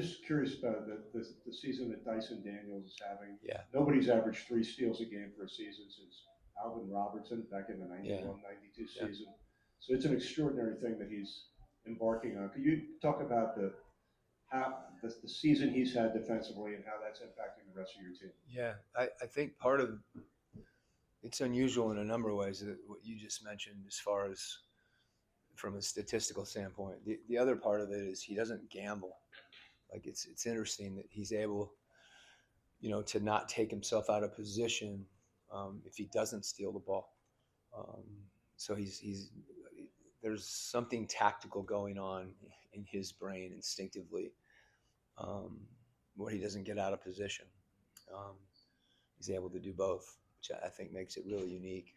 Just curious about the season that Dyson Daniels is having. Yeah, Nobody's averaged 3 steals a game for a season since Alvin Robertson back in the yeah, 91-92 yeah. season. So it's an extraordinary thing that he's embarking on. Could you talk about the season he's had defensively and how that's impacting the rest of your team? Yeah, I think part of it's unusual in a number of ways that what you just mentioned as far as from a statistical standpoint. The other part of it is he doesn't gamble. Like it's interesting that he's able, to not take himself out of position if he doesn't steal the ball. Um, so he's there's something tactical going on in his brain instinctively um, where he doesn't get out of position. Um, he's able to do both, which I think makes it really unique.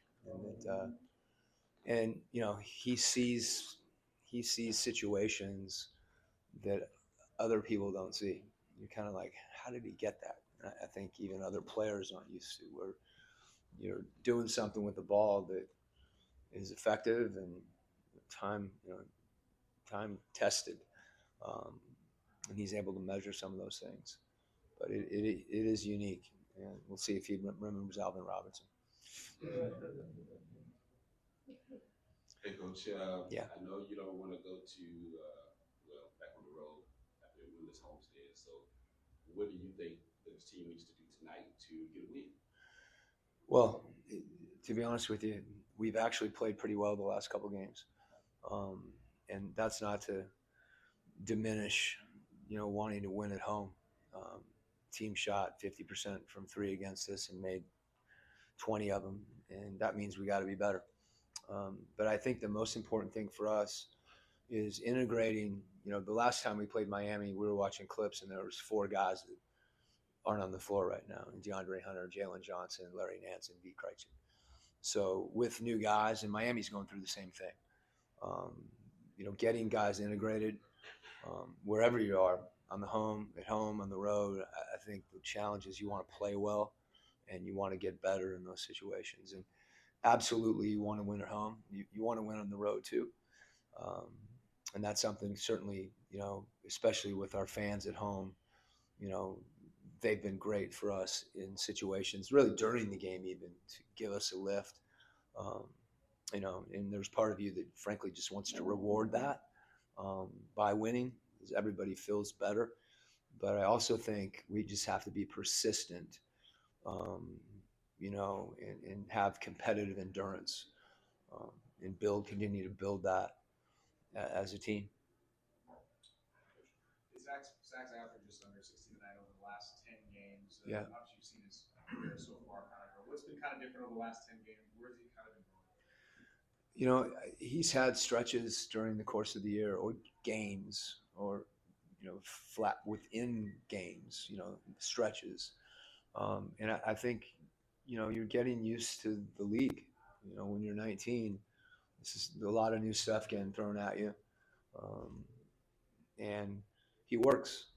And he sees situations that other people don't see. You're kind of like, how did he get that? And I think even other players aren't used to where you're doing something with the ball that is effective and time time tested, um, and he's able to measure some of those things. But it is unique, and we'll see if he remembers Alvin Robinson. Hey, Coach. Yeah. I know you don't want to go to back on the road after they win this homestand. So, what do you think this team needs to do tonight to get a win? Well, to be honest with you, we've actually played pretty well the last couple games, um, and that's not to diminish, wanting to win at home. Um, Team shot 50% from three against us and made 20 of them, and that means we got to be better. But I think the most important thing for us is integrating. The last time we played Miami, we were watching clips, and there was four guys that aren't on the floor right now: DeAndre Hunter, Jalen Johnson, Larry Nance, and V. Krejci. So with new guys, and Miami's going through the same thing. Um, getting guys integrated wherever you are, at home, on the road. I think the challenge is you want to play well, and you want to get better in those situations. And absolutely, you want to win at home. You want to win on the road too. Um, and that's something certainly, especially with our fans at home, you know, they've been great for us in situations, really during the game, even to give us a lift. Um, and there's part of you that frankly just wants to reward that by winning, because everybody feels better. But I also think we just have to be persistent, um, and have competitive endurance, um, and continue to build that as a team. Zach's average just under 16 tonight over the last 10 games. Yeah. Obviously, you've seen his career so far kind of go. What's been kind of different over the last 10 games? Where's he kind of been going? He's had stretches during the course of the year or games or, flat within games, stretches. And I think, you're getting used to the league. When you're 19, this is a lot of new stuff getting thrown at you. Um, and he works,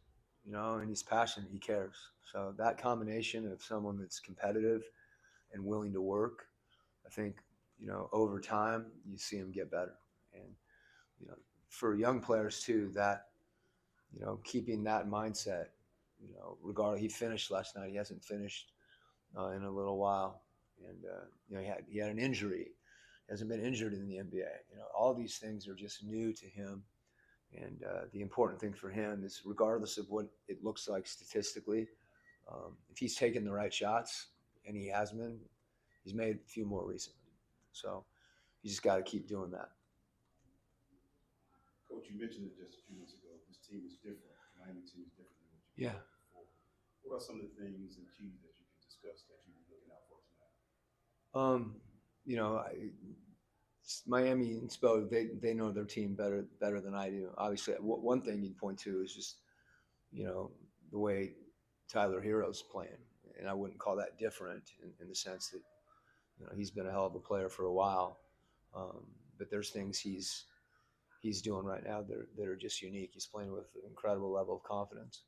and he's passionate, he cares. So that combination of someone that's competitive and willing to work, I think, over time you see him get better. And, you know, for young players too, that, keeping that mindset, regardless, he finished last night. He hasn't finished in a little while. And, he had an injury. He hasn't been injured in the NBA. All these things are just new to him. And the important thing for him is, regardless of what it looks like statistically, if he's taken the right shots, and he has been, he's made a few more recently. So you just got to keep doing that. Coach, you mentioned it just a few minutes ago. This team is different. The Miami team is different than what you've Yeah. played before. What are some of the things and keys that you can discuss that you're looking out for tonight? Um, you know, I, Miami and Spo, they know their team better than I do. Obviously, one thing you'd point to is just, the way Tyler Hero's playing, and I wouldn't call that different in the sense that, he's been a hell of a player for a while. Um, but there's things he's doing right now that are just unique. He's playing with an incredible level of confidence.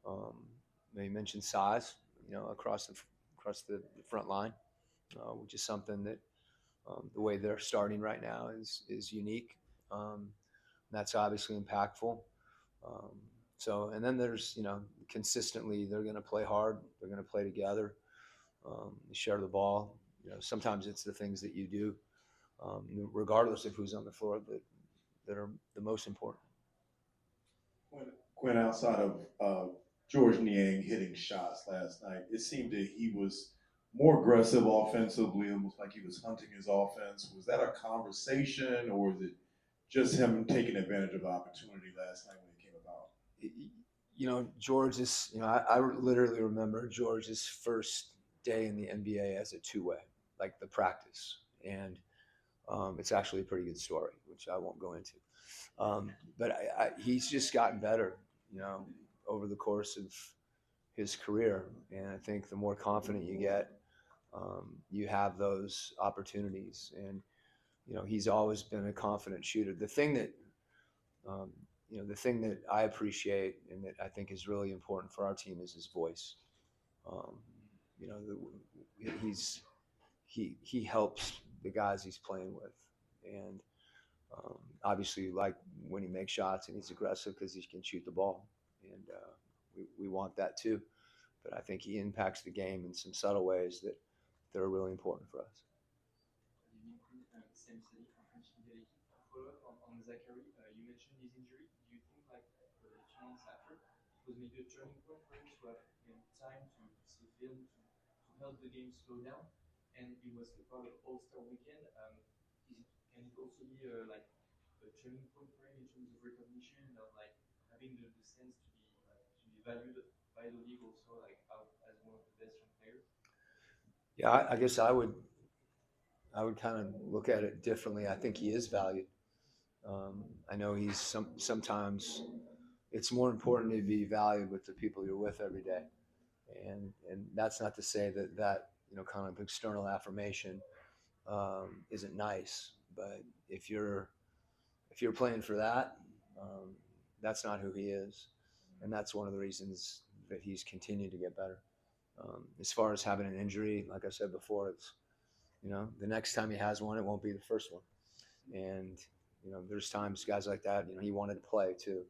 Um, you mentioned size, across the front line, which is something that, the way they're starting right now is unique. That's obviously impactful. Um, So, and then there's, consistently they're going to play hard. They're going to play together. Share the ball. Sometimes it's the things that you do, regardless of who's on the floor, that are the most important. Quinn, outside of George Niang hitting shots last night, it seemed that he was more aggressive offensively, almost like he was hunting his offense. Was that a conversation, or is it just him taking advantage of the opportunity last night when it came about? George is, I literally remember George's first day in the NBA as a two-way, like the practice. And it's actually a pretty good story, which I won't go into. But he's just gotten better, over the course of his career. And I think the more confident you get, you have those opportunities. And, he's always been a confident shooter. The thing that I appreciate and that I think is really important for our team is his voice. Um, you know, he helps the guys he's playing with, and obviously, like when he makes shots and he's aggressive because he can shoot the ball, and we want that too. But I think he impacts the game in some subtle ways that are really important for us. Follow-up on Zachary, you mentioned his injury. Do you think like 2 months after it was maybe a turning point for him to have time to see film to help the game slow down? And it was a part of All-Star weekend. Can it also be like a turning point for him in terms of recognition and of like having the sense to be valued by the league also like out as one of the best young players? Yeah, I guess I would kind of look at it differently. I think he is valued. I know he's sometimes it's more important to be valued with the people you're with every day, and that's not to say that kind of external affirmation isn't nice, but if you're playing for that, that's not who he is, and that's one of the reasons that he's continued to get better. As far as having an injury, like I said before, it's the next time he has one, it won't be the first one, and there's times guys like that, he wanted to play too,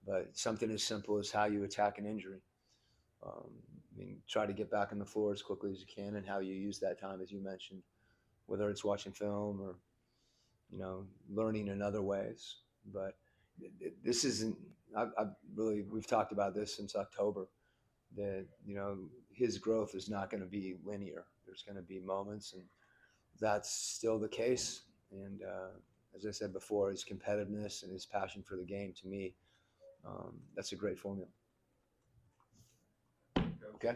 but something as simple as how you attack an injury. Try to get back on the floor as quickly as you can, and how you use that time, as you mentioned, whether it's watching film or learning in other ways. But this isn't. We've talked about this since October. That his growth is not going to be linear. There's going to be moments, and that's still the case. And as I said before, his competitiveness and his passion for the game, to me, that's a great formula. Okay.